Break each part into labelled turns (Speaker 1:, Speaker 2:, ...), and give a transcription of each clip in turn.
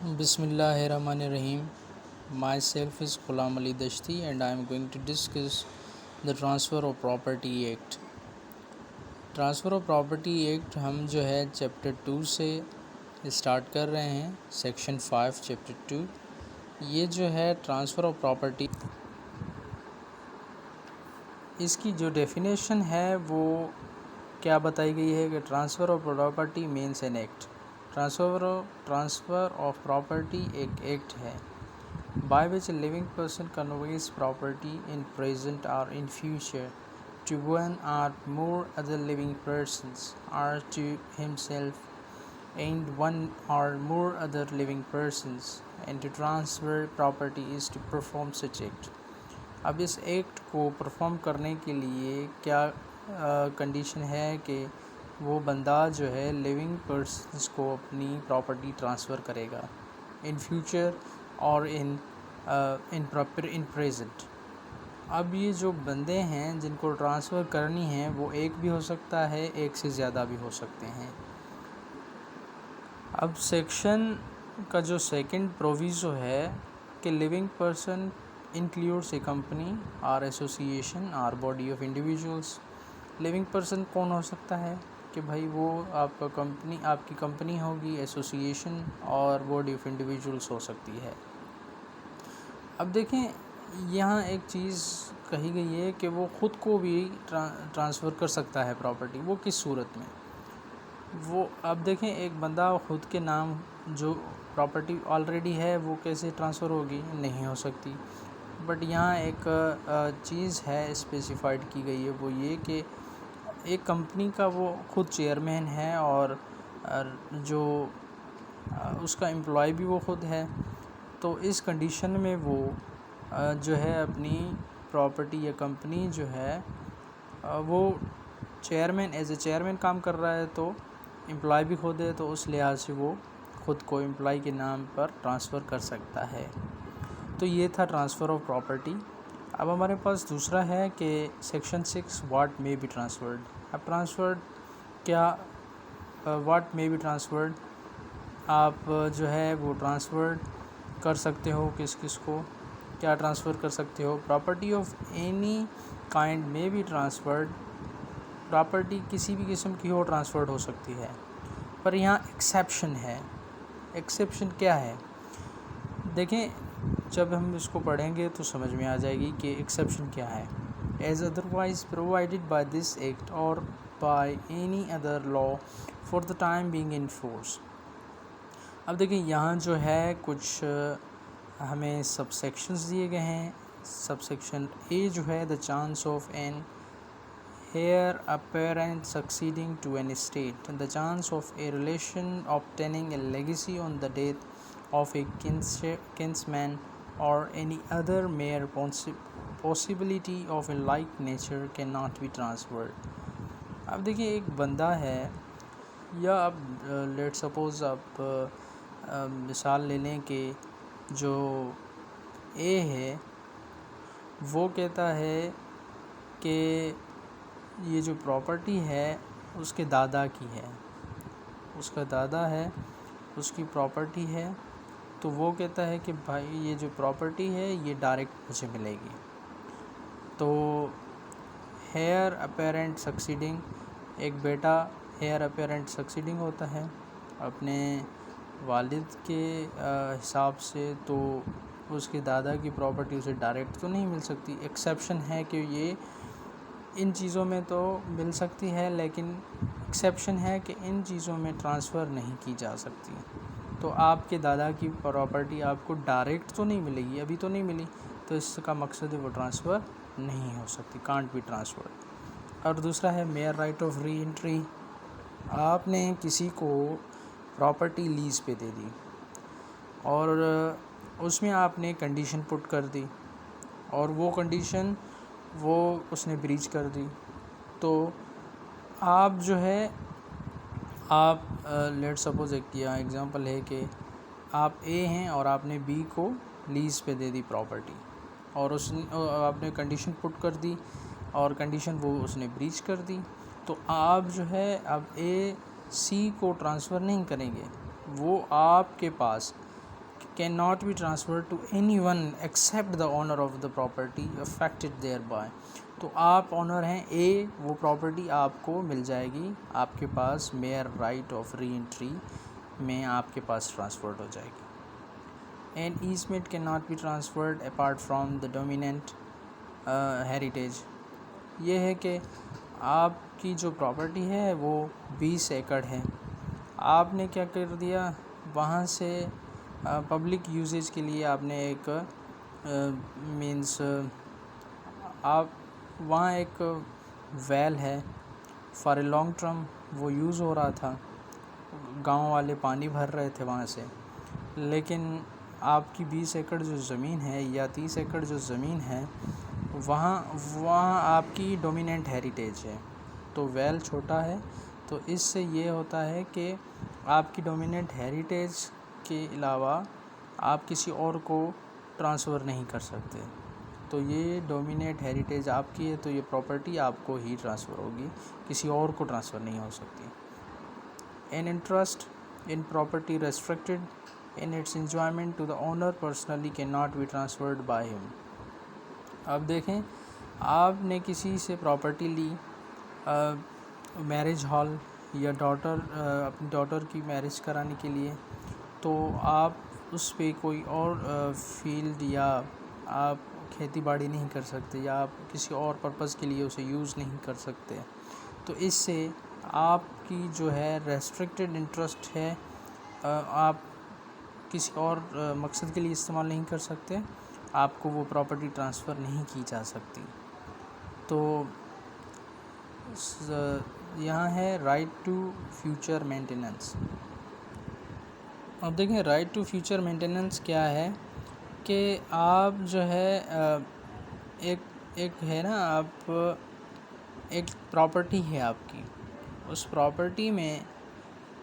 Speaker 1: Bismillahirrahmanirrahim. Myself is Ghulam Ali Dashti and I am going to discuss the Transfer of Property Act. Transfer of property act ہم جو ہے chapter 2 سے start کر رہے ہیں، section 5 chapter 2. یہ جو ہے ٹرانسفر آف پراپرٹی، اس کی جو ڈیفینیشن ہے وہ کیا بتائی گئی ہے کہ transfer of property means an act. Transfer of property ایک ایکٹ ہے by which a living person conveys property in present or in future to one or more other living persons or to himself and one or more other living persons, and to transfer property is to perform such act. اب اس act کو perform کرنے کے لیے کیا condition ہے کہ وہ بندہ جو ہے لیونگ پرسنس کو اپنی پراپرٹی ٹرانسفر کرے گا ان فیوچر اور ان پریزنٹ. اب یہ جو بندے ہیں جن کو ٹرانسفر کرنی ہے وہ ایک بھی ہو سکتا ہے، ایک سے زیادہ بھی ہو سکتے ہیں. اب سیکشن کا جو سیکنڈ پروویزو ہے کہ living person includes a company اور ایسوسیشن اور body of individuals. Living person کون ہو سکتا ہے کہ بھائی وہ آپ کی کمپنی ہوگی، ایسوسیشن اور باڈی آف انڈیویجولس ہو سکتی ہے. اب دیکھیں یہاں ایک چیز کہی گئی ہے کہ وہ خود کو بھی ٹرانسفر کر سکتا ہے پراپرٹی. وہ کس صورت میں؟ وہ اب دیکھیں ایک بندہ خود کے نام جو پراپرٹی آلریڈی ہے وہ کیسے ٹرانسفر ہوگی؟ نہیں ہو سکتی. بٹ یہاں ایک چیز ہے اسپیسیفائڈ کی گئی ہے، وہ یہ کہ ایک کمپنی کا وہ خود چیئرمین ہے اور جو اس کا امپلائی بھی وہ خود ہے. تو اس کنڈیشن میں وہ جو ہے اپنی پراپرٹی یا کمپنی جو ہے وہ چیئرمین ایز اے چیئرمین کام کر رہا ہے، تو امپلائی بھی خود ہے، تو اس لحاظ سے وہ خود کو امپلائی کے نام پر ٹرانسفر کر سکتا ہے. تو یہ تھا ٹرانسفر آف پراپرٹی. اب ہمارے پاس دوسرا ہے کہ section 6 what may be transferred. اب ٹرانسفرڈ کیا واٹ مے بی ٹرانسفرڈ، آپ جو ہے وہ ٹرانسفرڈ کر سکتے ہو کس کو، کیا ٹرانسفر کر سکتے ہو؟ پراپرٹی آف اینی کائنڈ میں بی ٹرانسفرڈ. پراپرٹی کسی بھی قسم کی ہو ٹرانسفرڈ ہو سکتی ہے، پر یہاں ایکسیپشن ہے. ایکسیپشن کیا ہے؟ دیکھیں جب ہم اس کو پڑھیں گے تو سمجھ میں آ جائے گی کہ ایکسیپشن کیا ہے. As otherwise provided by this act اور by any other law for the time being in force. اب دیکھیں یہاں جو ہے کچھ ہمیں سب سیکشنز دیے گئے ہیں. سب سیکشن اے جو ہے the chance of an heir apparent succeeding to an estate, the chance of a relation obtaining a legacy on the death of a kinsman or any other mere possibility of a like nature cannot be transferred. اب دیکھیے ایک بندہ ہے، یا اب let suppose آپ مثال لے لیں کہ جو اے ہے وہ کہتا ہے کہ یہ جو پراپرٹی ہے اس کے دادا کی ہے، اس کا دادا ہے، اس کی پراپرٹی ہے. تو وہ کہتا ہے کہ بھائی یہ جو پراپرٹی ہے یہ ڈائریکٹ مجھے ملے گی. تو ہیئر اپیرنٹ سکسیڈنگ، ایک بیٹا ہیئر اپیرنٹ سکسیڈنگ ہوتا ہے اپنے والد کے حساب سے، تو اس کے دادا کی پراپرٹی اسے ڈائریکٹ تو نہیں مل سکتی. ایکسیپشن ہے کہ یہ ان چیزوں میں تو مل سکتی ہے، لیکن ایکسیپشن ہے کہ ان چیزوں میں ٹرانسفر نہیں کی جا سکتی. تو آپ کے دادا کی پراپرٹی آپ کو ڈائریکٹ تو نہیں ملے گی، ابھی تو نہیں ملی، تو اس کا مقصد ہے وہ ٹرانسفر نہیں ہو سکتی، کانٹ بی ٹرانسفر. اور دوسرا ہے mere right of re entry. آپ نے کسی کو پراپرٹی لیز پہ دے دی اور اس میں آپ نے کنڈیشن پٹ کر دی، اور وہ کنڈیشن وہ اس نے بریچ کر دی. تو آپ جو ہے آپ لیٹ سپوز ایک کیا ایگزامپل ہے کہ آپ اے ہیں اور آپ نے بی کو لیز پہ دے دی پراپرٹی، اور آپ نے کنڈیشن پٹ کر دی اور کنڈیشن وہ اس نے بریچ کر دی. تو آپ جو ہے اب اے سی کو ٹرانسفر نہیں کریں گے، وہ آپ کے پاس cannot be transferred to anyone except the owner of the property affected thereby. تو آپ آنر ہیں اے، وہ پراپرٹی آپ کو مل جائے گی، آپ کے پاس mere right of re entry میں آپ کے پاس ٹرانسفرڈ ہو جائے گی. And easement can not be transferred apart from the dominant heritage. یہ ہے کہ آپ کی جو پراپرٹی ہے وہ 20 ایکڑ ہے، آپ نے کیا کر دیا، وہاں سے پبلک یوزیج کے لیے آپ نے ایک مینس آپ وہاں ایک ویل ہے فار اے لانگ ٹرم، وہ یوز ہو رہا تھا، گاؤں والے پانی بھر رہے تھے وہاں سے، لیکن آپ کی 20 ایکڑ جو زمین ہے یا 30 ایکڑ جو زمین ہے وہاں آپ کی ڈومیننٹ ہیریٹیج ہے. تو ویل چھوٹا ہے، تو اس سے یہ ہوتا ہے کہ آپ کی ڈومیننٹ ہیریٹیج کے علاوہ آپ کسی اور کو ٹرانسفر نہیں کر سکتے. تو یہ ڈومیننٹ ہیریٹیج آپ کی ہے، تو یہ پراپرٹی آپ کو ہی ٹرانسفر ہوگی، کسی اور کو ٹرانسفر نہیں ہو سکتی. An interest in property restricted in its enjoyment to the owner personally cannot be transferred by him. اب دیکھیں، آپ نے کسی سے پراپرٹی لی میرج ہال یا اپنی ڈاٹر کی میرج کرانے کے لیے، تو آپ اس پہ کوئی اور فیلڈ یا آپ کھیتی باڑی نہیں کر سکتے، یا آپ کسی اور پرپز کے لیے اسے یوز نہیں کر سکتے. تو اس سے آپ کی جو ہے ریسٹرکٹڈ انٹرسٹ ہے، آپ کسی اور مقصد کے لیے استعمال نہیں کر سکتے، آپ کو وہ پراپرٹی ٹرانسفر نہیں کی جا سکتی. تو یہاں ہے رائٹ ٹو فیوچر مینٹیننس. اب دیکھیں رائٹ ٹو فیوچر مینٹیننس کیا ہے کہ آپ جو ہے ایک ہے نا، آپ ایک پراپرٹی ہے آپ کی، اس پراپرٹی میں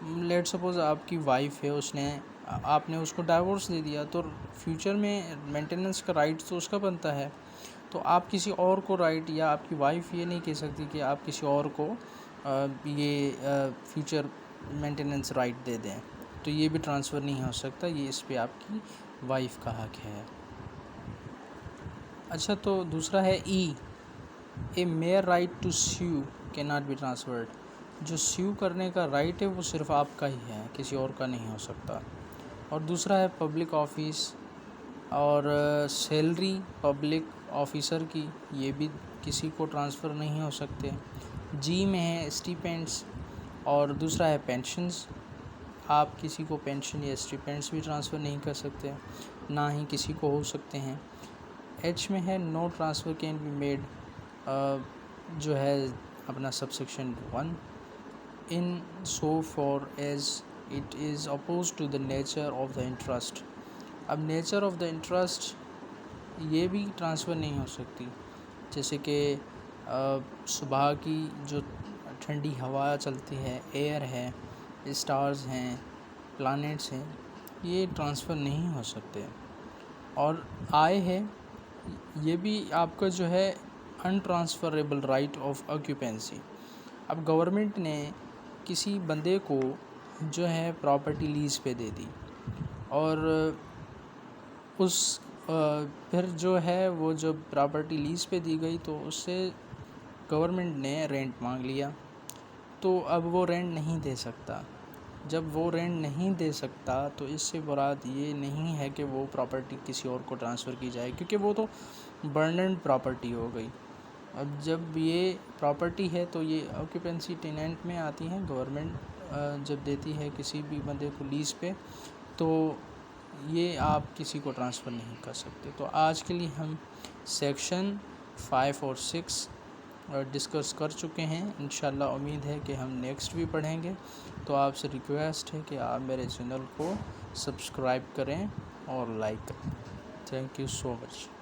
Speaker 1: لیٹ سپوز آپ کی وائف ہے، آپ نے اس کو ڈائیورس دے دیا، تو فیوچر میں مینٹیننس کا رائٹ تو اس کا بنتا ہے. تو آپ کسی اور کو رائٹ، یا آپ کی وائف یہ نہیں کہہ سکتی کہ آپ کسی اور کو یہ فیوچر مینٹیننس رائٹ دے دیں، تو یہ بھی ٹرانسفر نہیں ہو سکتا، یہ اس پہ آپ کی وائف کا حق ہے. اچھا، تو دوسرا ہے ای، اے میئر رائٹ ٹو سیو کی ناٹ بی ٹرانسفرڈ. جو سیو کرنے کا رائٹ ہے وہ صرف آپ کا ہی ہے، کسی اور کا نہیں ہو سکتا. اور دوسرا ہے پبلک آفس اور سیلری پبلک آفیسر کی، یہ بھی کسی کو ٹرانسفر نہیں ہو سکتے. جی میں ہے اسٹیپینڈس، اور دوسرا ہے پینشنز، آپ کسی کو پینشن یا اسٹیپینڈس بھی ٹرانسفر نہیں کر سکتے، نہ ہی کسی کو ہو سکتے ہیں. ایچ میں ہے no transfer can be made, جو ہے اپنا subsection 1، in so far as it is oppose to the nature of the interest. اب نیچر آف دا انٹرسٹ یہ بھی ٹرانسفر نہیں ہو سکتی، جیسے کہ صبح کی جو ٹھنڈی ہوا چلتی ہے، ایئر ہے، اسٹارز ہیں، پلانٹس ہیں، یہ ٹرانسفر نہیں ہو سکتے. اور آئے ہے، یہ بھی آپ کا جو ہے ان ٹرانسفریبل رائٹ آف آکیوپینسی. اب گورنمنٹ نے کسی بندے کو جو ہے پراپرٹی لیز پہ دے دی، اور پھر جو ہے وہ جب پراپرٹی لیز پہ دی گئی تو اس سے گورنمنٹ نے رینٹ مانگ لیا، تو اب وہ رینٹ نہیں دے سکتا. جب وہ رینٹ نہیں دے سکتا تو اس سے مراد یہ نہیں ہے کہ وہ پراپرٹی کسی اور کو ٹرانسفر کی جائے، کیونکہ وہ تو برننڈ پراپرٹی ہو گئی. اب جب یہ پراپرٹی ہے تو یہ آکیوپینسی ٹیننٹ میں آتی ہیں. گورنمنٹ جب دیتی ہے کسی بھی بندے کو لیز پہ، تو یہ آپ کسی کو ٹرانسفر نہیں کر سکتے. تو آج کے لیے ہم سیکشن 5 اور 6 ڈسکس کر چکے ہیں. انشاءاللہ امید ہے کہ ہم نیکسٹ بھی پڑھیں گے. تو آپ سے ریکویسٹ ہے کہ آپ میرے چینل کو سبسکرائب کریں اور لائک کریں. Thank you so much.